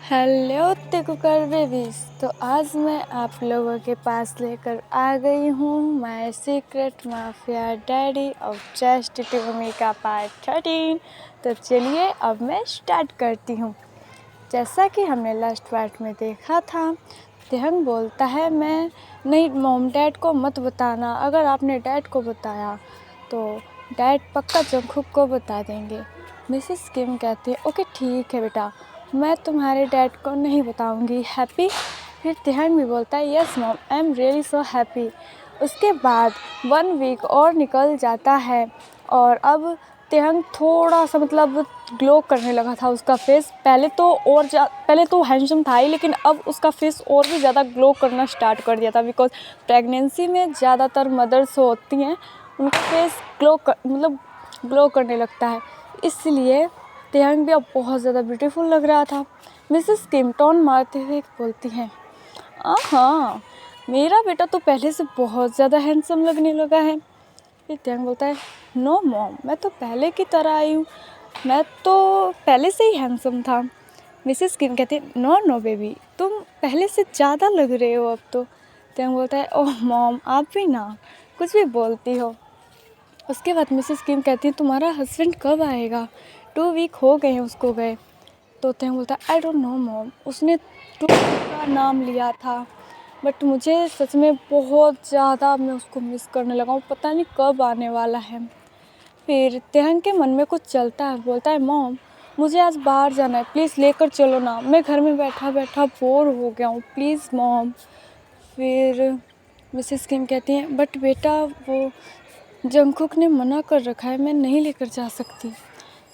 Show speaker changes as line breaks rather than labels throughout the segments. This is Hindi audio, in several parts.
Hello cooker babies. तो आज मैं आप लोगों के पास लेकर आ गई हूँ my secret mafia daddy of chastity mummy का पार्ट 13। तो चलिए अब मैं स्टार्ट करती हूँ। जैसा कि हमने लास्ट पार्ट में देखा था, तिहंग बोलता है मैं नहीं मॉम डैड को मत बताना, अगर आपने डैड को बताया तो डैड पक्का जंगकुक को बता देंगे। मिसेस किम कहती है ओके ठीक है बेटा, मैं तुम्हारे डैड को नहीं बताऊंगी। हैप्पी? फिर तिहंग भी बोलता है yes mom, I am really so happy. उसके बाद 1 वीक और निकल जाता है और अब तिहंग थोड़ा सा ग्लो करने लगा था उसका फेस। पहले तो हैंडसम था ही, लेकिन अब उसका फेस और भी ज़्यादा ग्लो करना स्टार्ट कर दिया था। बिकॉज प्रेगनेंसी में ज़्यादातर मदर्स होती हैं, उनका फेस ग्लो करने लगता है, इसलिए तिहंग भी अब बहुत ज़्यादा ब्यूटीफुल लग रहा था। मिसेस किम टोन मारते हुए बोलती हैं हाँ, मेरा बेटा तो पहले से बहुत ज़्यादा हैंडसम लगने लगा है। फिर तिहंग बोलता है नो मॉम, मैं तो पहले की तरह आई हूँ, मैं तो पहले से ही हैंडसम था। मिसेस किम कहती है नो नो बेबी, तुम पहले से ज़्यादा लग रहे हो अब तो। तिहंग बोलता है ओह मॉम, आप भी ना कुछ भी बोलती हो। उसके बाद मिसेस किम कहती है तुम्हारा हस्बैंड कब आएगा? 2 वीक हो गए हैं उसको गए। तो तिहंग बोलता है आई डोंट नो मॉम, उसने 2 वीक का नाम लिया था, बट मुझे सच में बहुत ज़्यादा मैं उसको मिस करने लगा हूँ, पता नहीं कब आने वाला है। फिर तिहंग के मन में कुछ चलता है, बोलता है मॉम मुझे आज बाहर जाना है, प्लीज़ लेकर चलो ना, मैं घर में बैठा बैठा बोर हो गया हूँ, प्लीज़ मॉम। फिर मिसेस किम कहती हैं बट बेटा वो जंगकुक ने मना कर रखा है, मैं नहीं लेकर जा सकती।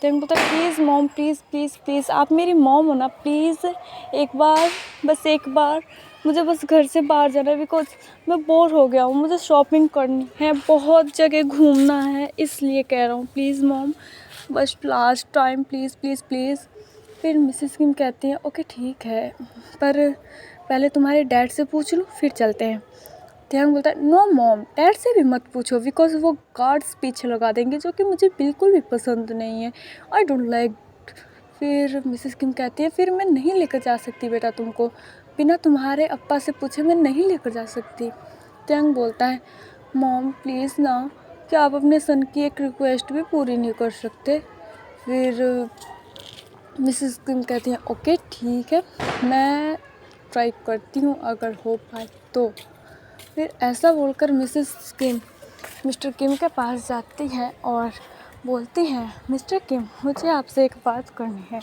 तिहंग बोलता है please mom, please please please, आप मेरी मॉम हो ना, प्लीज़ एक बार, बस एक बार मुझे बस घर से बाहर जाना है, बिकॉज मैं बोर हो गया हूँ, मुझे शॉपिंग करनी है, बहुत जगह घूमना है, इसलिए कह रहा हूँ प्लीज़ मॉम, बस last time please please please. फिर मिसेस किम कहती हैं ओके ठीक है, पर पहले तुम्हारे डैड से पूछ लूँ फिर चलते हैं। तिहंग बोलता है नो मॉम, डैड से भी मत पूछो, बिकॉज वो गार्ड्स पीछे लगा देंगे, जो कि मुझे बिल्कुल भी पसंद नहीं है, आई डोंट लाइक। फिर मिसेस किम कहती है फिर मैं नहीं लेकर जा सकती बेटा तुमको, बिना तुम्हारे अप्पा से पूछे मैं नहीं लेकर जा सकती। तिहंग बोलता है मॉम प्लीज़ ना, क्या आप अपने सन की एक रिक्वेस्ट भी पूरी नहीं कर सकते? फिर मिसेस किम कहती हैं ओके ठीक है, मैं ट्राई करती हूँ अगर हो पाए तो। फिर ऐसा बोलकर मिसेस किम मिस्टर किम के पास जाती है और बोलती हैं मिस्टर किम मुझे आपसे एक बात करनी है।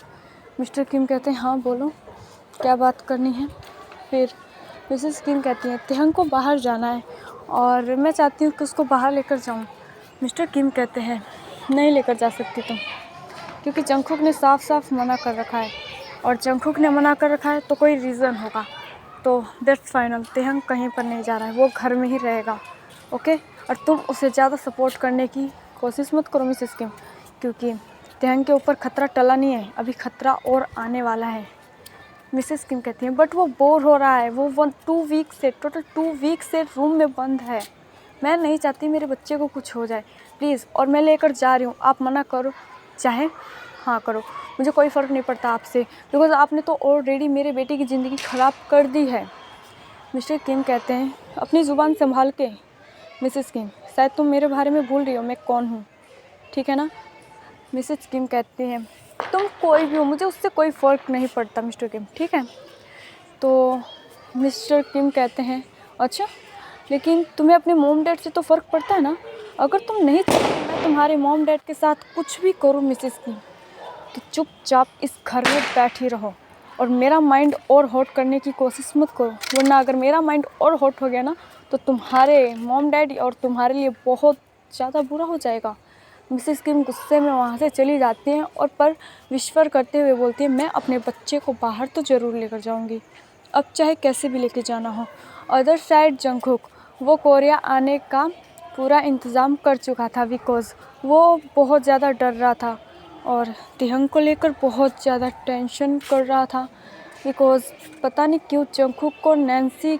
मिस्टर किम कहते हैं हाँ बोलो, क्या बात करनी है? फिर मिसेस किम कहती हैं तिहंग को बाहर जाना है और मैं चाहती हूँ कि उसको बाहर लेकर जाऊँ। मिस्टर किम कहते हैं नहीं लेकर जा सकती तुम, क्योंकि जंगकुक ने साफ साफ मना कर रखा है, और जंगकुक ने मना कर रखा है तो कोई रीज़न होगा, तो दैट्स फाइनल, तिहंग कहीं पर नहीं जा रहा है, वो घर में ही रहेगा। ओके, और तुम उसे ज़्यादा सपोर्ट करने की कोशिश मत करो मिसेस किम, क्योंकि तिहंग के ऊपर खतरा टला नहीं है, अभी खतरा और आने वाला है। मिसेस किम कहती हैं बट वो बोर हो रहा है, वो 2 वीक से टोटल 2 वीक से रूम में बंद है, मैं नहीं चाहती मेरे बच्चे को कुछ हो जाए, प्लीज़, और मैं लेकर जा रही हूँ, आप मना करो चाहे हाँ करो, मुझे कोई फ़र्क नहीं पड़ता आपसे, बिकॉज आपने तो ऑलरेडी मेरे बेटे की ज़िंदगी ख़राब कर दी है। मिस्टर किम कहते हैं अपनी ज़ुबान संभाल के। मिसेस किम शायद तुम मेरे बारे में भूल रही हो मैं कौन हूँ, ठीक है ना? मिसेस किम कहती हैं तुम कोई भी हो, मुझे उससे कोई फ़र्क नहीं पड़ता मिस्टर किम, ठीक है? तो मिस्टर किम कहते हैं अच्छा, लेकिन तुम्हें अपने मॉम डैड से तो फ़र्क पड़ता है ना, अगर तुम नहीं चाहते मैं तुम्हारे मॉम डैड के साथ कुछ भी करूँ मिसेस किम, तो चुपचाप इस घर में बैठी रहो और मेरा माइंड और हॉट करने की कोशिश मत करो, वरना अगर मेरा माइंड और हॉट हो गया ना तो तुम्हारे मॉम डैडी और तुम्हारे लिए बहुत ज़्यादा बुरा हो जाएगा। मिसेस किम गुस्से में वहाँ से चली जाती हैं और पर विश्वास करते हुए बोलती है मैं अपने बच्चे को बाहर तो ज़रूर लेकर जाऊँगी, अब चाहे कैसे भी लेके जाना हो। अदर साइड जंगकुक वो कोरिया आने का पूरा इंतज़ाम कर चुका था, बिकॉज़ वो बहुत ज़्यादा डर रहा था और तिहंग को लेकर बहुत ज़्यादा टेंशन कर रहा था, बिकॉज़ पता नहीं क्यों जंगकुक को नैन्सी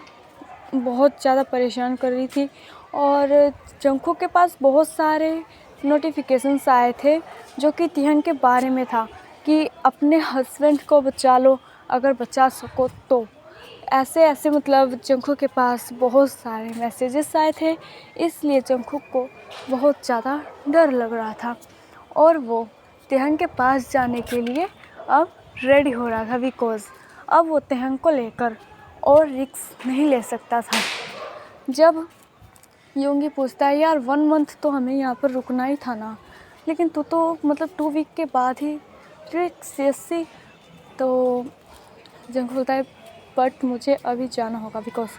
बहुत ज़्यादा परेशान कर रही थी, और जंगकुक के पास बहुत सारे नोटिफिकेशंस आए थे जो कि तिहंग के बारे में था कि अपने हस्बैंड को बचा लो, अगर बचा सको तो। ऐसे ऐसे मतलब जंगकुक के पास बहुत सारे मैसेजेस आए थे, इसलिए जंगकुक को बहुत ज़्यादा डर लग रहा था और वो तेहंग के पास जाने के लिए अब रेडी हो रहा था, बिकॉज़ अब वो तेहंग को लेकर और रिस्क नहीं ले सकता था। जब योंगी पूछता है, यार 1 मंथ तो हमें यहाँ पर रुकना ही था ना, लेकिन तू तो मतलब 2 वीक के बाद ही रिस्क सीरियसली। तो जंगकुक बोलता है बट मुझे अभी जाना होगा, बिकॉज़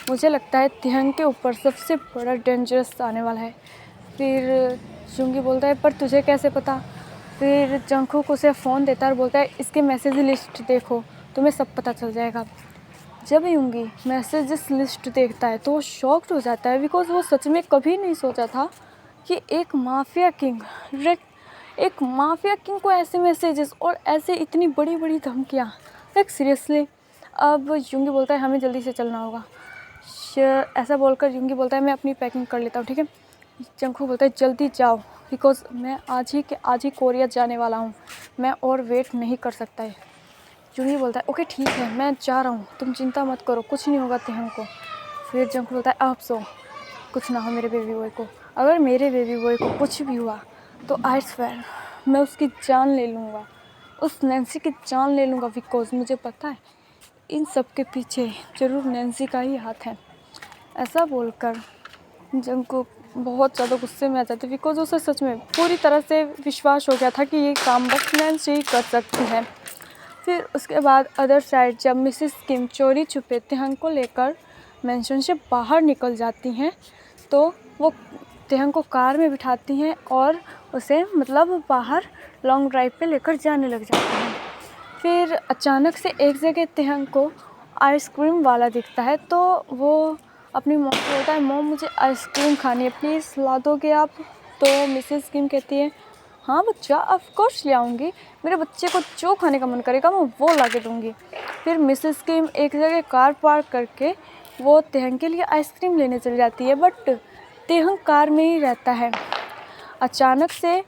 मुझे लगता है तेहंग के ऊपर सबसे बड़ा डेंजरस आने वाला है। फिर योंगी बोलता है पर तुझे कैसे पता। फिर जंगकुक उसे फ़ोन देता है और बोलता है इसके मैसेज लिस्ट देखो, तुम्हें सब पता चल जाएगा। जब योंगी मैसेजेस लिस्ट देखता है तो वो शॉक्ड हो जाता है, बिकॉज़ वो सच में कभी नहीं सोचा था कि एक माफिया किंग को ऐसे मैसेजेस और ऐसे इतनी बड़ी बड़ी धमकियाँ। Like seriously. अब योंगी बोलता है हमें जल्दी से चलना होगा। ऐसा बोलकर योंगी बोलता है मैं अपनी पैकिंग कर लेता हूँ, ठीक है। जंगकुक बोलता है जल्दी जाओ, बिकॉज़ मैं आज ही कोरिया जाने वाला हूँ, मैं और वेट नहीं कर सकता है। योंगी बोलता है ओके ठीक है मैं जा रहा हूँ, तुम चिंता मत करो, कुछ नहीं होगा तेहंग को। फिर जंगकुक बोलता है आप सो, कुछ ना हो मेरे बेबी बॉय को। अगर मेरे बेबी बॉय को कुछ भी हुआ तो आई स्वेयर मैं उसकी जान ले लूँगा, उस नैन्सी की जान ले लूँगा, बिकॉज़ मुझे पता है इन सब के पीछे ज़रूर नैन्सी का ही हाथ है। ऐसा बोलकर जंगकुक बहुत ज़्यादा गुस्से में आ जाते, बिकॉज़ उसे सच में पूरी तरह से विश्वास हो गया था कि ये काम बस नैन्सी ही कर सकती है। फिर उसके बाद अदर साइड जब मिसेस किम चोरी छुपे तेहंग को लेकर मेंशन से बाहर निकल जाती हैं, तो वो तेहंग को कार में बिठाती हैं और उसे मतलब बाहर लॉन्ग ड्राइव पे लेकर जाने लग जाती हैं। फिर अचानक से एक जगह तेहंग को आइसक्रीम वाला दिखता है, तो वो अपनी मॉम को बोलता है मॉम मुझे आइसक्रीम खानी है, प्लीज़ ला दोगे आप। तो मिसेस किम कहती है हाँ बच्चा ऑफ कोर्स ले आऊँगी, मेरे बच्चे को जो खाने का मन करेगा मैं वो ला के दूँगी। फिर मिसेस किम एक जगह कार पार्क करके वो तेहंग के लिए आइसक्रीम लेने चली जाती है, बट तेहंग कार में ही रहता है। अचानक से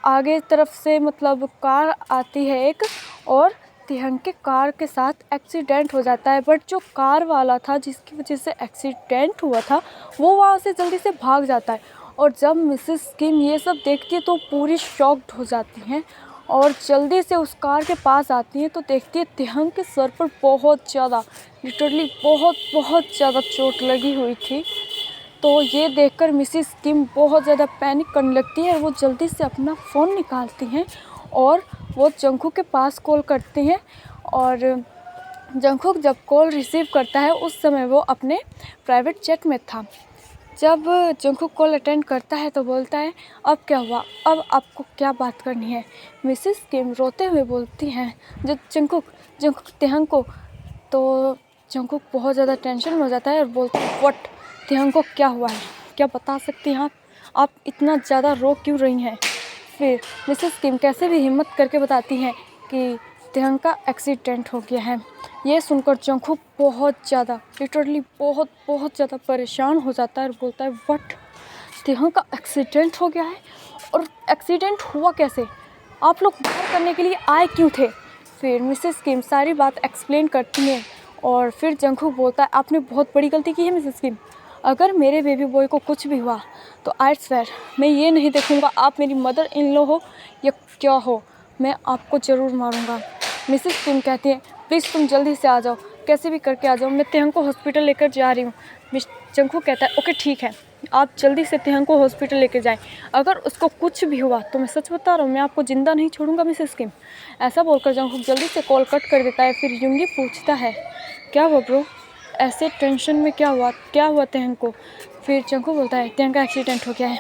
आगे तरफ से मतलब कार आती है एक, और तेहंग के कार के साथ एक्सीडेंट हो जाता है, बट जो कार वाला था जिसकी वजह से एक्सीडेंट हुआ था वो वहाँ से जल्दी से भाग जाता है। और जब मिसेस किम ये सब देखती है तो पूरी शॉक्ड हो जाती हैं और जल्दी से उस कार के पास आती हैं, तो देखती है तेहंग के सर पर बहुत ज़्यादा लिटरली बहुत ज़्यादा चोट लगी हुई थी। तो ये देखकर मिसेस किम बहुत ज़्यादा पैनिक करने लगती है और वो जल्दी से अपना फ़ोन निकालती हैं और वो जंगकुक के पास कॉल करती हैं। और जंगकुक जब कॉल रिसीव करता है उस समय वो अपने प्राइवेट जेट में था। जब जंगकुक कॉल अटेंड करता है तो बोलता है अब क्या हुआ, अब आपको क्या बात करनी है। मिसेस किम रोते हुए बोलती हैं जब जंगकुक तेहंग को, तो जंगकुक बहुत ज़्यादा टेंशन में हो जाता है और बोलता है व्हाट, तेहंग को क्या हुआ है, क्या बता सकती हैं आप इतना ज़्यादा रो क्यों रही हैं। फिर मिसेस किम कैसे भी हिम्मत करके बताती हैं कि तेहंग का एक्सीडेंट हो गया है। ये सुनकर जंगकुक बहुत ज़्यादा लिटरली बहुत ज़्यादा परेशान हो जाता है और बोलता है व्हाट, तेहंग का एक्सीडेंट हो गया है, और एक्सीडेंट हुआ कैसे, आप लोग बाहर करने के लिए आए क्यों थे। फिर मिसेस किम सारी बात एक्सप्लेन करती हैं और फिर जंगकुक बोलता है आपने बहुत बड़ी गलती की है मिसेस किम, अगर मेरे बेबी बॉय को कुछ भी हुआ तो आई स्वेयर मैं ये नहीं देखूँगा आप मेरी मदर इन लॉ हो या क्या हो, मैं आपको ज़रूर मारूँगा। मिसेस किम कहती है प्लीज़ तुम जल्दी से आ जाओ, कैसे भी करके आ जाओ, मैं तेहंग को हॉस्पिटल लेकर जा रही हूँ। जंगकुक कहता है ओके ठीक है, आप जल्दी से तेहंग को हॉस्पिटल लेकर जाएं, अगर उसको कुछ भी हुआ तो मैं सच बता रहा हूँ मैं आपको ज़िंदा नहीं छोड़ूंगा मिसेस किम। ऐसा बोलकर जंगकुक जल्दी से कॉल कट कर देता है। फिर योंगी पूछता है क्या हुआ ब्रो, ऐसे टेंशन में क्या हुआ तेहंग को। फिर जंगकुक बोलता है तेहंग का एक्सीडेंट हो गया है,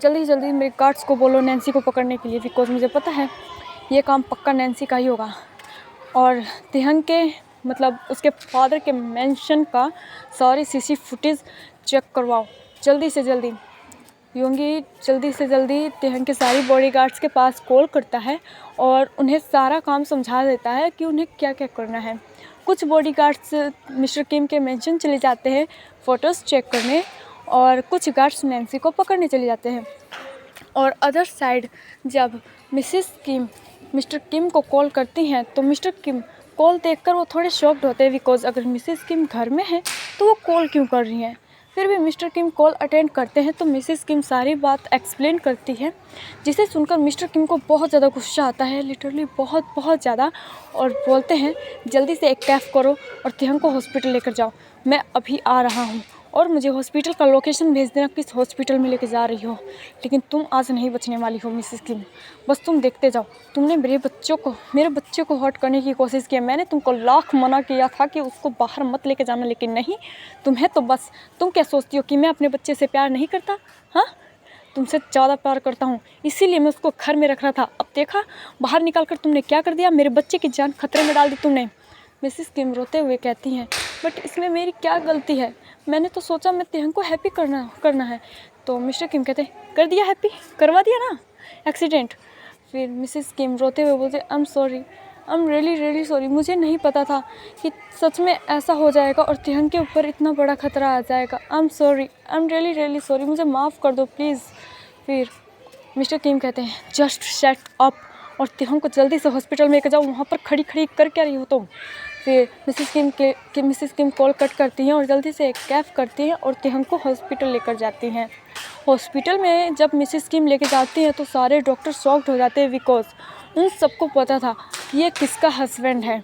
जल्दी जल्दी मेरे गार्ड्स को बोलो नैन्सी को पकड़ने के लिए, बिकॉज मुझे पता है ये काम पक्का नैन्सी का ही होगा। और तेहंग के मतलब उसके फादर के मेंशन का सारी सीसी फुटेज चेक करवाओ जल्दी से जल्दी। योंगी जल्दी से जल्दी तेहंग के सारी बॉडीगार्ड्स के पास कॉल करता है और उन्हें सारा काम समझा देता है कि उन्हें क्या क्या करना है। कुछ बॉडीगार्ड्स मिस्टर किम के मेंशन चले जाते हैं फ़ोटोज़ चेक करने, और कुछ गार्ड्स नैन्सी को पकड़ने चले जाते हैं। और अदर साइड जब मिसेस किम मिस्टर किम को कॉल करती हैं तो मिस्टर किम कॉल देखकर वो थोड़े शॉक्ड होते हैं बिकॉज अगर मिसेस किम घर में है तो वो कॉल क्यों कर रही हैं। फिर भी मिस्टर किम कॉल अटेंड करते हैं तो मिसेस किम सारी बात एक्सप्लेन करती है, जिसे सुनकर मिस्टर किम को बहुत ज़्यादा गुस्सा आता है, लिटरली बहुत बहुत ज़्यादा, और बोलते हैं जल्दी से एक कैब करो और तिहंग को हॉस्पिटल लेकर जाओ, मैं अभी आ रहा हूँ, और मुझे हॉस्पिटल का लोकेशन भेज देना, किस हॉस्पिटल में लेके जा रही हो, लेकिन तुम आज नहीं बचने वाली हो मिसेस किम, बस तुम देखते जाओ। तुमने मेरे बच्चे को हर्ट करने की कोशिश की है, मैंने तुमको लाख मना किया था कि उसको बाहर मत लेके जाना, लेकिन नहीं, तुम्हें तो बस, तुम क्या सोचती हो कि मैं अपने बच्चे से प्यार नहीं करता? हाँ, तुमसे ज़्यादा प्यार करता हूँ, इसीलिए मैं उसको घर में रख रहा था। अब देखा, बाहर निकाल कर तुमने क्या कर दिया, मेरे बच्चे की जान खतरे में डाल दी तुमने। मिसेस किम रोते हुए कहती हैं, बट इसमें मेरी क्या गलती है, मैंने तो सोचा मैं तिहंग को हैप्पी करना है। तो मिस्टर किम कहते हैं, कर दिया हैप्पी, करवा दिया ना एक्सीडेंट। फिर मिसेस किम रोते हुए बोलते, I am sorry, I am really sorry, मुझे नहीं पता था कि सच में ऐसा हो जाएगा और तिहंग के ऊपर इतना बड़ा खतरा आ जाएगा। I am sorry, I am really sorry, मुझे माफ़ कर दो प्लीज़। फिर मिस्टर किम कहते हैं, जस्ट शट अप और तिहंग को जल्दी से हॉस्पिटल में लेकर जाओ, वहाँ पर खड़ी कर क्या रही हो तुम। फिर मिसेस किम कॉल कट करती हैं और जल्दी से एक कैब करती हैं और तिहंग को हॉस्पिटल लेकर जाती हैं। हॉस्पिटल में जब मिसेस किम लेके जाती हैं तो सारे डॉक्टर शॉक्ड हो जाते हैं बिकॉज उन सबको पता था कि ये किसका हस्बैंड है।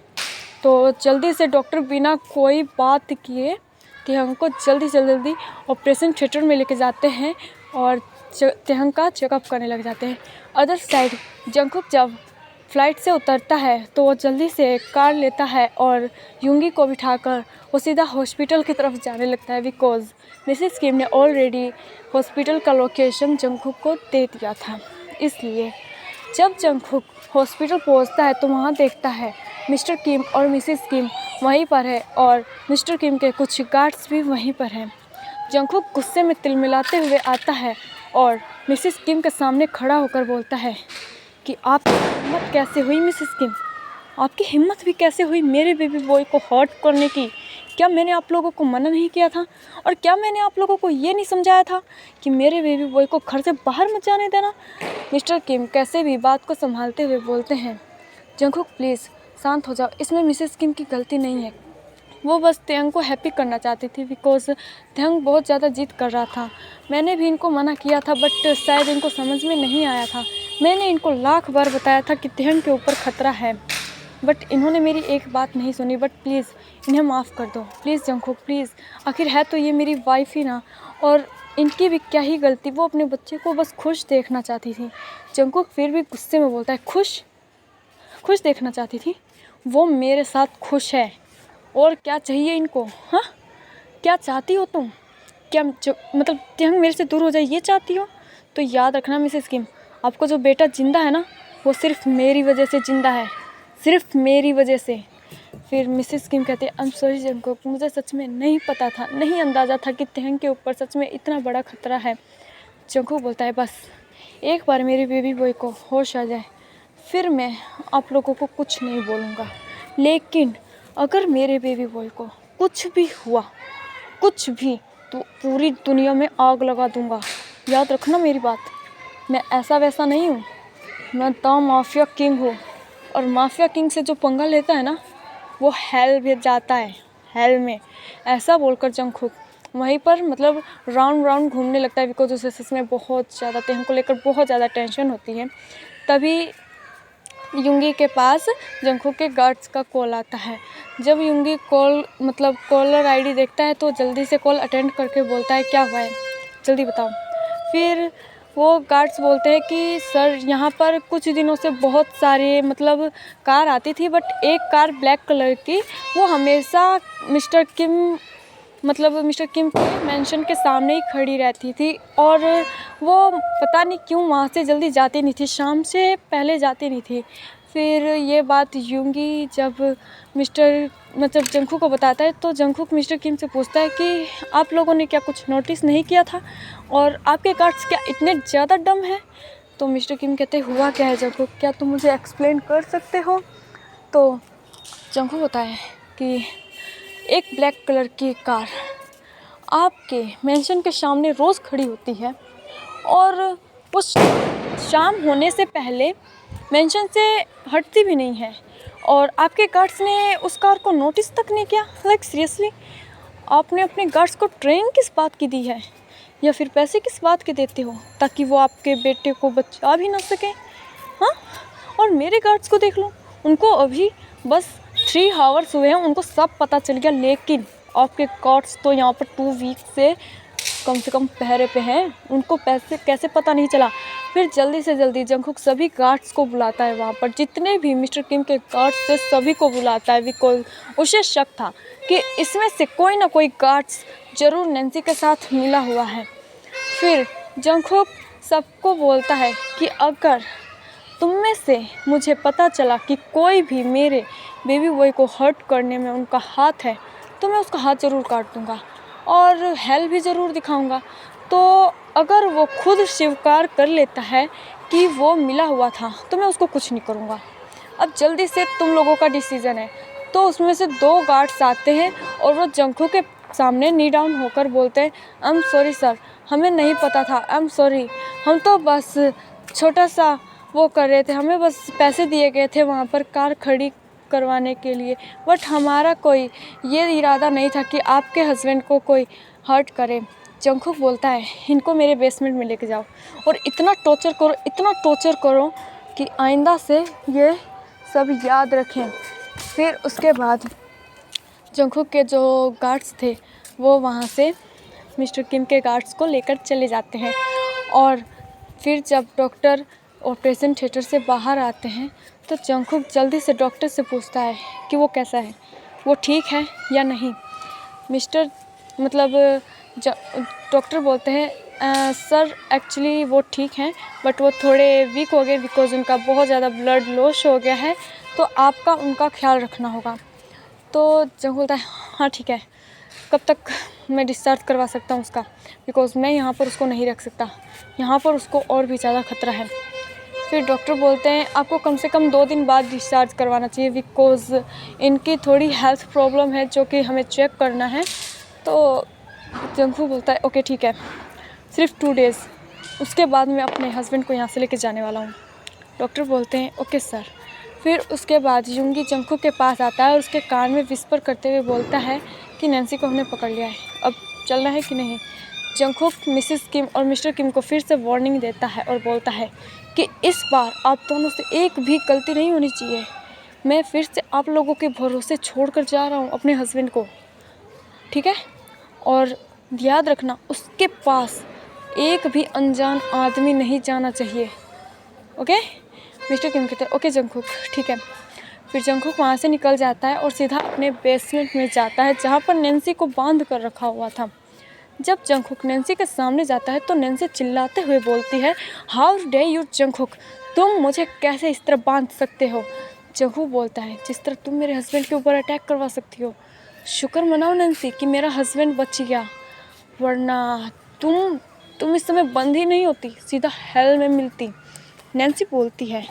तो जल्दी से डॉक्टर बिना कोई बात किए तिहंग को जल्दी से जल्दी ऑपरेशन थिएटर में लेके जाते हैं और तिहंग का चेकअप करने लग जाते हैं। अदर साइड जंगकुक जब फ्लाइट से उतरता है तो वो जल्दी से कार लेता है और युंगी को बिठाकर वो सीधा हॉस्पिटल की तरफ जाने लगता है बिकॉज मिसेस किम ने ऑलरेडी हॉस्पिटल का लोकेशन जंगकुक को दे दिया था। इसलिए जब जंगकुक हॉस्पिटल पहुंचता है तो वहाँ देखता है मिस्टर किम और मिसेस किम वहीं पर है और मिस्टर किम के कुछ गार्ड्स भी वहीं पर हैं। जंगकुक गुस्से में तिलमिलाते हुए आता है और मिसेस किम के सामने खड़ा होकर बोलता है कि आपकी हिम्मत कैसे हुई मिसेस किम, आपकी हिम्मत भी कैसे हुई मेरे बेबी बॉय को हर्ट करने की। क्या मैंने आप लोगों को मना नहीं किया था, और क्या मैंने आप लोगों को ये नहीं समझाया था कि मेरे बेबी बॉय को घर से बाहर मत जाने देना। मिस्टर किम कैसे भी बात को संभालते हुए बोलते हैं, जंगकुक प्लीज़ शांत हो जाओ, इसमें मिसेस किम की गलती नहीं है, वो बस तिहंग को हैप्पी करना चाहती थी बिकॉज तिहंग बहुत ज़्यादा जिद कर रहा था। मैंने भी इनको मना किया था बट शायद इनको समझ में नहीं आया था। मैंने इनको लाख बार बताया था कि तिहंग के ऊपर ख़तरा है बट इन्होंने मेरी एक बात नहीं सुनी। बट प्लीज़ इन्हें माफ़ कर दो प्लीज़ जंगकुक प्लीज़, आखिर है तो ये मेरी वाइफ ही ना, और इनकी भी क्या ही गलती, वो अपने बच्चे को बस खुश देखना चाहती थी। जंगकुक फिर भी गुस्से में बोलता है, खुश देखना चाहती थी, वो मेरे साथ खुश है और क्या चाहिए इनको। हाँ, क्या चाहती हो तुम, क्या मतलब तिहंग मेरे से दूर हो जाए ये चाहती हो? तो याद रखना मिसेस किम, आपको जो बेटा ज़िंदा है ना वो सिर्फ मेरी वजह से ज़िंदा है, सिर्फ मेरी वजह से। फिर मिसेस किम कहते हैं, आई एम सॉरी जंगकुक, मुझे सच में नहीं पता था, नहीं अंदाज़ा था कि तिहंग के ऊपर सच में इतना बड़ा खतरा है। जंगकुक बोलता है, बस एक बार मेरे बेबी बॉय को होश आ जाए फिर मैं आप लोगों को कुछ नहीं बोलूँगा, लेकिन अगर मेरे बेबी बॉय को कुछ भी हुआ, कुछ भी, तो पूरी दुनिया में आग लगा दूँगा। याद रखना मेरी बात, मैं ऐसा वैसा नहीं हूँ, मैं द माफिया किंग हूँ, और माफिया किंग से जो पंगा लेता है ना वो हेल भी जाता है, हेल में। ऐसा बोलकर जंगकुक वहीं पर मतलब राउंड घूमने लगता है बिकॉज उसे सच में बहुत ज़्यादा तिहंग को लेकर बहुत ज़्यादा टेंशन होती है। तभी युंगी के पास जंगकुक के गार्ड्स का कॉल आता है। जब युंगी कॉलर आईडी देखता है तो जल्दी से कॉल अटेंड करके बोलता है, क्या हुआ है जल्दी बताओ। फिर वो गार्ड्स बोलते हैं कि सर यहाँ पर कुछ दिनों से बहुत सारे कार आती थी बट एक कार ब्लैक कलर की वो हमेशा मिस्टर किम के मेंशन के सामने ही खड़ी रहती थी और वो पता नहीं क्यों वहाँ से जल्दी जाती नहीं थी, शाम से पहले जाती नहीं थी। फिर ये बात युंगी जब जंगकुक को बताता है तो जंगकुक मिस्टर किम से पूछता है कि आप लोगों ने क्या कुछ नोटिस नहीं किया था और आपके गार्ड्स क्या इतने ज़्यादा डम हैं? तो मिस्टर किम कहते हैं, हुआ क्या है जंगकुक, क्या तुम मुझे एक्सप्लेन कर सकते हो? तो जंगकुक होता है कि एक ब्लैक कलर की कार आपके मेंशन के सामने रोज़ खड़ी होती है और वो शाम होने से पहले मेंशन से हटती भी नहीं है, और आपके गार्ड्स ने उस कार को नोटिस तक नहीं किया। लाइक सीरियसली, आपने अपने गार्ड्स को ट्रेनिंग किस बात की दी है, या फिर पैसे किस बात के देते हो ताकि वो आपके बेटे को बचा भी ना सके? हाँ, और मेरे गार्ड्स को देख लो, उनको अभी बस 3 आवर्स हुए हैं, उनको सब पता चल गया। लेकिन आपके गार्ड्स तो यहाँ पर 2 वीक से कम पहरे पे हैं, उनको पैसे कैसे पता नहीं चला? फिर जल्दी से जल्दी जंगकुक सभी गार्ड्स को बुलाता है वहाँ पर, जितने भी मिस्टर किम के गार्ड्स थे सभी को बुलाता है, बिकॉज उसे शक था कि इसमें से कोई ना कोई गार्ड्स ज़रूर नैन्सी के साथ मिला हुआ है। फिर जंगकुक सबको बोलता है कि अगर तुम में से मुझे पता चला कि कोई भी मेरे बेबी बॉय को हर्ट करने में उनका हाथ है तो मैं उसका हाथ ज़रूर काट दूँगा और हेल भी ज़रूर दिखाऊंगा। तो अगर वो खुद स्वीकार कर लेता है कि वो मिला हुआ था तो मैं उसको कुछ नहीं करूँगा। अब जल्दी से तुम लोगों का डिसीज़न है। तो उसमें से 2 गार्ड्स आते हैं और वो जंगकुक के सामने नी डाउन होकर बोलते हैं, आई एम सॉरी सर, हमें नहीं पता था, आई एम सॉरी, हम तो बस छोटा सा वो कर रहे थे, हमें बस पैसे दिए गए थे वहाँ पर कार खड़ी करवाने के लिए, बट हमारा कोई ये इरादा नहीं था कि आपके हस्बैंड को कोई हर्ट करे। जंगकुक बोलता है, इनको मेरे बेसमेंट में लेके जाओ और इतना टॉर्चर करो कि आइंदा से ये सब याद रखें। फिर उसके बाद जंगकुक के जो गार्ड्स थे वो वहाँ से मिस्टर किम के गार्ड्स को लेकर चले जाते हैं। और फिर जब डॉक्टर ऑपरेशन थिएटर से बाहर आते हैं तो जंगकुक जल्दी से डॉक्टर से पूछता है कि वो कैसा है, वो ठीक है या नहीं। डॉक्टर बोलते हैं, सर एक्चुअली वो ठीक हैं बट वो थोड़े वीक हो गए बिकॉज उनका बहुत ज़्यादा ब्लड लॉस हो गया है, तो आपका उनका ख्याल रखना होगा। तो जंगकुक बोलता है, हाँ ठीक है, कब तक मैं डिस्चार्ज करवा सकता हूँ उसका, बिकॉज मैं यहाँ पर उसको नहीं रख सकता, यहाँ पर उसको और भी ज़्यादा खतरा है। फिर डॉक्टर बोलते हैं, आपको कम से कम 2 दिन बाद डिस्चार्ज करवाना चाहिए बिकॉज इनकी थोड़ी हेल्थ प्रॉब्लम है जो कि हमें चेक करना है। तो जंगकुक बोलता है, ओके ठीक है, सिर्फ 2 डेज़, उसके बाद मैं अपने हस्बैंड को यहाँ से लेके जाने वाला हूँ। डॉक्टर बोलते हैं, ओके सर। फिर उसके बाद युंगी जंगकुक के पास आता है और उसके कान में विस्पर करते हुए बोलता है कि नैन्सी को हमने पकड़ लिया है, अब चलना है कि नहीं। जंगकुक मिसेस किम और मिस्टर किम को फिर से वार्निंग देता है और बोलता है कि इस बार आप दोनों से एक भी गलती नहीं होनी चाहिए। मैं फिर से आप लोगों के भरोसे छोड़कर जा रहा हूँ अपने हस्बैंड को, ठीक है? और याद रखना, उसके पास एक भी अनजान आदमी नहीं जाना चाहिए, ओके? मिस्टर किम कहते हैं, ओके जंगकुक, ठीक है। फिर जंगकुक वहाँ से निकल जाता है और सीधा अपने बेसमेंट में जाता है जहाँ पर नैन्सी को बांध कर रखा हुआ था। जब जंगकुक नैन्सी के सामने जाता है तो नैन्सी चिल्लाते हुए बोलती है, हाउ डे यू जंगकुक, तुम मुझे कैसे इस तरह बांध सकते हो? जंगकुक बोलता है, जिस तरह तुम मेरे हस्बैंड के ऊपर अटैक करवा सकती हो। शुक्र मनाओ नैन्सी कि मेरा हस्बैंड बच गया, वरना तुम इस समय बंद ही नहीं होती, सीधा हेल में मिलती। नैन्सी बोलती है,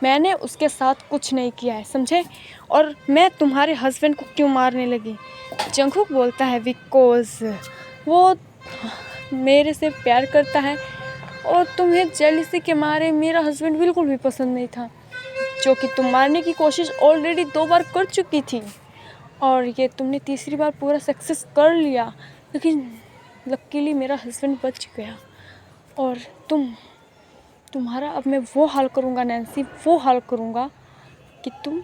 मैंने उसके साथ कुछ नहीं किया है, समझे? और मैं तुम्हारे हस्बैंड को क्यों मारने लगी? जंगकुक बोलता है, बिकॉज वो मेरे से प्यार करता है और तुम्हें जेलसी के मारे मेरा हस्बैंड बिल्कुल भी पसंद नहीं था, जो कि तुम मारने की कोशिश ऑलरेडी 2 बार कर चुकी थी और ये तुमने तीसरी बार पूरा सक्सेस कर लिया, लेकिन लकीली मेरा हस्बैंड बच गया। और तुम्हारा अब मैं वो हाल करूँगा नैन्सी, वो हाल करूँगा कि तुम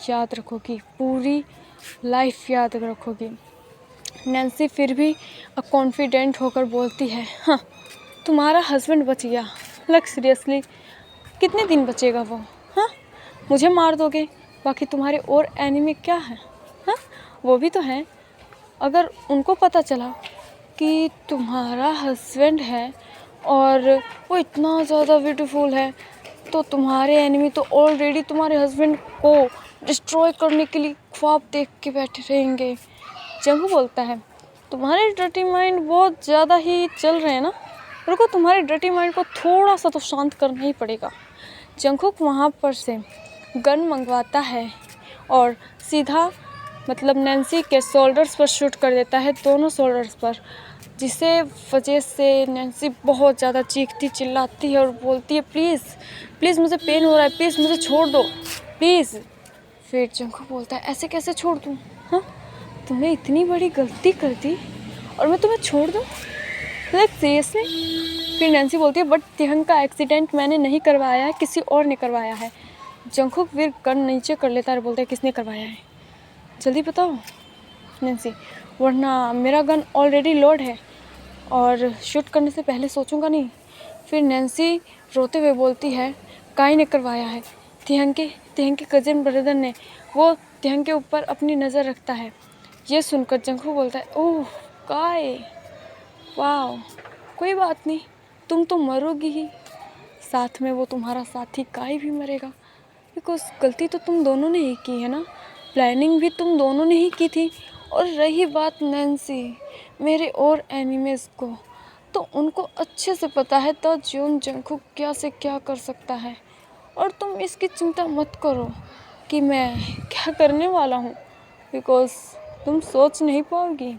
याद रखोगी, पूरी लाइफ याद रखोगी। नैन्सी फिर भी कॉन्फिडेंट होकर बोलती है, हाँ तुम्हारा हस्बैंड बच गया, लाइक सीरियसली कितने दिन बचेगा वो? हाँ, मुझे मार दोगे, बाकी तुम्हारे और एनिमी क्या है? हाँ, वो भी तो हैं। अगर उनको पता चला कि तुम्हारा हस्बैंड है और वो इतना ज़्यादा ब्यूटीफुल है तो तुम्हारे एनिमी तो ऑलरेडी तुम्हारे हस्बैंड को डिस्ट्रॉय करने के लिए ख्वाब देख के बैठे रहेंगे। जंगकुक बोलता है, तुम्हारे डर्टी माइंड बहुत ज़्यादा ही चल रहे हैं ना, रुको, तुम्हारे डर्टी माइंड को थोड़ा सा तो शांत करना ही पड़ेगा। जंगकुक वहाँ पर से गन मंगवाता है और सीधा नैन्सी के शोल्डर्स पर शूट कर देता है, दोनों शोल्डर्स पर, जिसे वजह से नैन्सी बहुत ज़्यादा चीखती चिल्लाती है और बोलती है, प्लीज़ प्लीज़ मुझे पेन हो रहा है, प्लीज़ मुझे छोड़ दो, प्लीज़। फिर जंकुक बोलता है ऐसे कैसे छोड़ दूँ, हाँ तुमने इतनी बड़ी गलती कर दी और मैं तुम्हें छोड़ दूँ, लाइक सीरियसली। फिर नैन्सी बोलती है बट तिहंग का एक्सीडेंट मैंने नहीं करवाया है, किसी और ने करवाया है। जंकुक फिर गन नीचे कर लेता है और बोलता है किसने करवाया है, जल्दी बताओ नैन्सी, वरना मेरा गन ऑलरेडी लोड है और शूट करने से पहले सोचूंगा नहीं। फिर नैन्सी रोते हुए बोलती है काई ने करवाया है, तिहंग के कज़न ब्रदर ने। वो तिहंग के ऊपर अपनी नज़र रखता है। ये सुनकर जंकुक बोलता है ओह काई, वाह कोई बात नहीं, तुम तो मरोगी ही, साथ में वो तुम्हारा साथी काई भी मरेगा, बिकॉज गलती तो तुम दोनों ने ही की है ना, प्लानिंग भी तुम दोनों ने ही की थी। और रही बात नैन्सी मेरे और एनिमीज़ को, तो उनको अच्छे से पता है ताज्युन जंकुक क्या से क्या कर सकता है, और तुम इसकी चिंता मत करो कि मैं क्या करने वाला हूँ, बिकॉज तुम सोच नहीं पाओगी।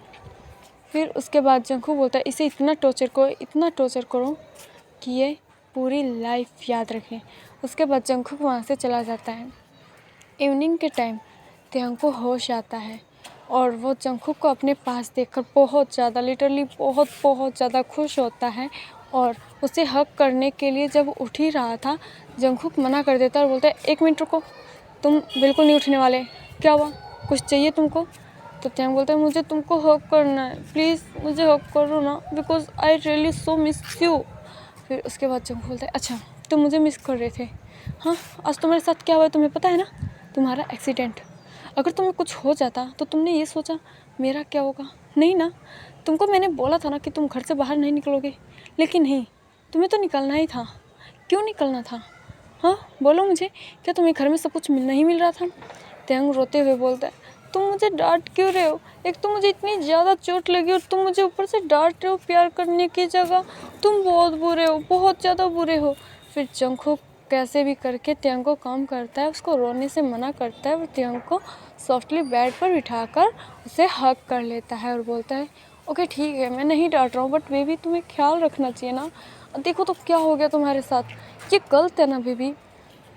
फिर उसके बाद जंकुक बोलता है इसे इतना टॉर्चर करो कि ये पूरी लाइफ याद रखें। उसके बाद जंकुक वहाँ से चला जाता है। इवनिंग के टाइम तिहंग को होश आता है और वो जंकुक को अपने पास देखकर बहुत ज़्यादा लिटरली बहुत ज़्यादा खुश होता है और उसे हग करने के लिए जब उठ ही रहा था, जंकुक मना कर देता है और बोलता है 1 मिनट रुको, तुम बिल्कुल नहीं उठने वाले, क्या हुआ, कुछ चाहिए तुमको? तो तिहंग बोलता है मुझे तुमको हग करना है, प्लीज़ मुझे हग करो ना, because I really so miss you. फिर उसके बाद जंकुक बोलता है अच्छा तुम मुझे मिस कर रहे थे, हाँ आज तुम्हारे साथ क्या हुआ है तुम्हें पता है ना, तुम्हारा एक्सीडेंट। अगर तुम्हें कुछ हो जाता तो तुमने ये सोचा मेरा क्या होगा, नहीं ना। तुमको मैंने बोला था ना कि तुम घर से बाहर नहीं निकलोगे, लेकिन नहीं, तुम्हें तो निकलना ही था। क्यों निकलना था, हाँ बोलो मुझे, क्या तुम्हें घर में सब कुछ नहीं मिल रहा था? तिहंग रोते हुए बोलता है तुम मुझे डांट क्यों रहे हो, एक तो मुझे इतनी ज़्यादा चोट लगी और तुम मुझे ऊपर से डांट रहे हो प्यार करने की जगह, तुम बहुत बुरे हो, बहुत ज़्यादा बुरे हो। फिर जंकुक कैसे भी करके तिहंग को काम करता है, उसको रोने से मना करता है और तिहंग को सॉफ्टली बेड पर बिठाकर उसे हग कर लेता है और बोलता है ओके ठीक है मैं नहीं डांट रहा हूँ, बट बेबी तुम्हें ख्याल रखना चाहिए ना, देखो तो क्या हो गया तुम्हारे साथ, ये गलत है ना बेबी।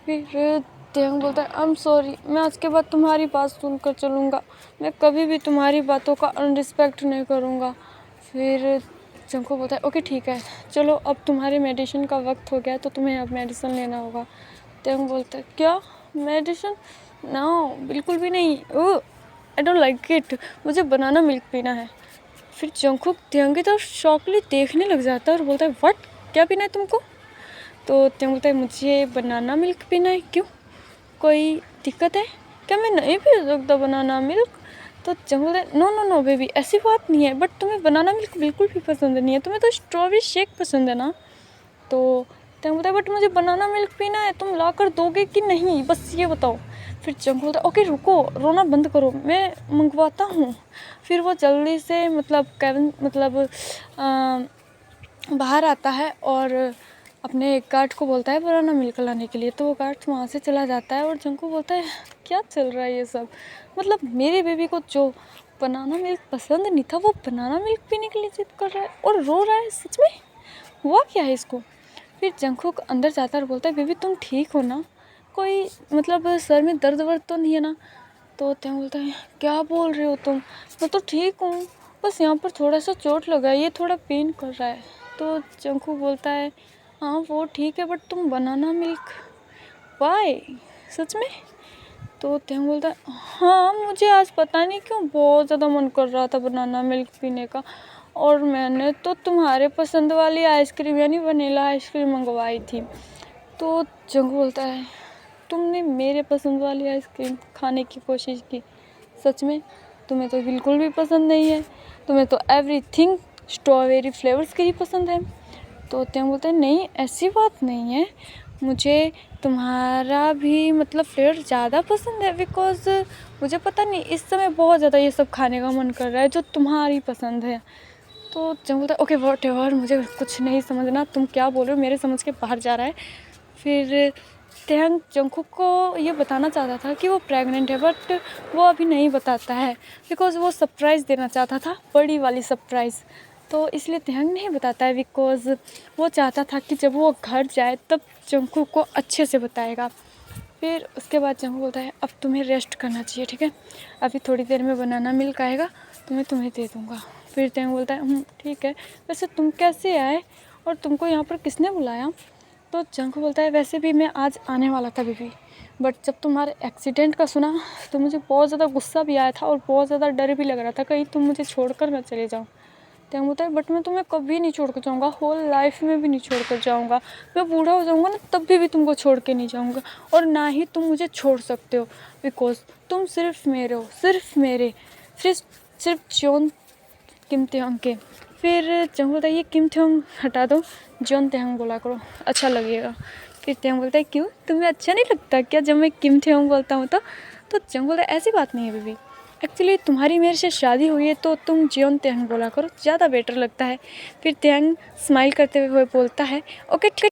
फिर तिहंग बोलता है आई एम सॉरी, मैं आज के बाद तुम्हारी बात सुनकर चलूँगा, मैं कभी भी तुम्हारी बातों का अनरिस्पेक्ट नहीं करूँगा। फिर जंकुक बोलता है ओके ठीक है चलो अब तुम्हारे मेडिसिन का वक्त हो गया है तो तुम्हें अब मेडिसिन लेना होगा। तिहंग बोलता है क्या मेडिसिन, नो बिल्कुल भी नहीं, ओह आई डोंट लाइक इट, मुझे बनाना मिल्क पीना है। फिर जंकुक तिहंग की तरफ शॉकली देखने लग जाता है और बोलता है व्हाट, क्या पीना है तुमको? तो तिहंग बोलता है मुझे बनाना मिल्क पीना है, क्यों कोई दिक्कत है क्या, मैं नहीं पी सकता बनाना मिल्क? तो जंकुक बोलता है नो नो नो बेबी ऐसी बात नहीं है, बट तुम्हें बनाना मिल्क बिल्कुल भी पसंद नहीं है, तुम्हें तो स्ट्रॉबेरी शेक पसंद है ना। तो तिहंग बोलता है बट मुझे बनाना मिल्क पीना है, तुम ला कर दोगे कि नहीं, बस ये बताओ। फिर जंकुक बोलता है ओके रुको, रोना बंद करो, मैं मंगवाता हूँ। फिर वो जल्दी से केविन बाहर आता है और अपने गार्ड को बोलता है बनाना मिल्क लाने के लिए, तो वो गार्ड वहाँ से चला जाता है और जंकुक बोलता है क्या चल रहा है ये सब, मतलब मेरे बेबी को जो बनाना मिल्क पसंद नहीं था वो बनाना मिल्क पीने के लिए जिद कर रहा है और रो रहा है, सच में हुआ क्या है इसको? फिर जंकुक अंदर जाता है और बोलता है बेबी तुम ठीक हो ना, कोई सर में दर्द वर्द तो नहीं है ना? तो तिहंग बोलता है क्या बोल रहे हो तुम, मैं तो ठीक हूँ, बस यहाँ पर थोड़ा सा चोट लगा है, ये थोड़ा पेन कर रहा है। तो जंकुक बोलता है हाँ वो ठीक है बट तुम बनाना मिल्क वाई, सच में? तो तिहंग बोलता है हाँ मुझे आज पता नहीं क्यों बहुत ज़्यादा मन कर रहा था बनाना मिल्क पीने का, और मैंने तो तुम्हारे पसंद वाली आइसक्रीम यानी वनीला आइसक्रीम मंगवाई थी। तो जंकुक बोलता है तुमने मेरे पसंद वाली आइसक्रीम खाने की कोशिश की, सच में? तुम्हें तो बिल्कुल भी पसंद नहीं है, तुम्हें तो एवरीथिंग स्ट्रॉबेरी फ्लेवर्स की ही पसंद है। तो तिहंग बोलते हैं नहीं ऐसी बात नहीं है, मुझे तुम्हारा भी फ्लेवर ज़्यादा पसंद है, बिकॉज़ मुझे पता नहीं इस समय बहुत ज़्यादा ये सब खाने का मन कर रहा है जो तुम्हारी पसंद है। तो तिहंग बोलता है ओके व्हाटएवर, मुझे कुछ नहीं समझना, तुम क्या बोल रहे हो मेरे समझ के बाहर जा रहा है। फिर तिहंग जंकुक को ये बताना चाहता था कि वो प्रेग्नेंट है, बट वो अभी नहीं बताता है बिकॉज़ वो सरप्राइज़ देना चाहता था, बड़ी वाली सरप्राइज़, तो इसलिए तिहंग नहीं बताता है बिकॉज़ वो चाहता था कि जब वो घर जाए तब जंकुक को अच्छे से बताएगा। फिर उसके बाद जंग बोलता है अब तुम्हें रेस्ट करना चाहिए, ठीक है, अभी थोड़ी देर में बनाना मिल्क आएगा तो मैं तुम्हें दे दूँगा। फिर तेंग बोलता है ठीक है, वैसे तुम कैसे आए और तुमको यहाँ पर किसने बुलाया? तो जंग बोलता है वैसे भी मैं आज आने वाला था बेबी, बट जब तुम्हारे एक्सीडेंट का सुना तो मुझे बहुत ज़्यादा गुस्सा भी आया था और बहुत ज़्यादा डर भी लग रहा था कहीं तुम मुझे छोड़कर ना चले जाओ। तेंग बोलता है बट मैं तुम्हें कभी नहीं छोड़ कर जाऊँगा, होल लाइफ में भी नहीं छोड़ कर जाऊँगा, मैं बूढ़ा हो जाऊँगा ना तब भी तुमको छोड़ के नहीं जाऊँगा और ना ही तुम मुझे छोड़ सकते हो, बिकॉज तुम सिर्फ मेरे हो, सिर्फ मेरे, सिर्फ जॉन किम तेहंग के। फिर जंग बोलता है ये किम तेहंग हटा दो, जॉन तेहंग बोला करो, अच्छा लगेगा। फिर तेहंग बोलता है क्यों, तुम्हें अच्छा नहीं लगता क्या जब मैं किम तेहंग बोलता हूँ तो जंग बोलता है ऐसी बात नहीं है बेबी, एक्चुअली तुम्हारी मेरे से शादी हुई है तो तुम जॉन तेहंग बोला करो, ज़्यादा बेटर लगता है। फिर तेहंग स्माइल करते हुए बोलता है ओके ठीक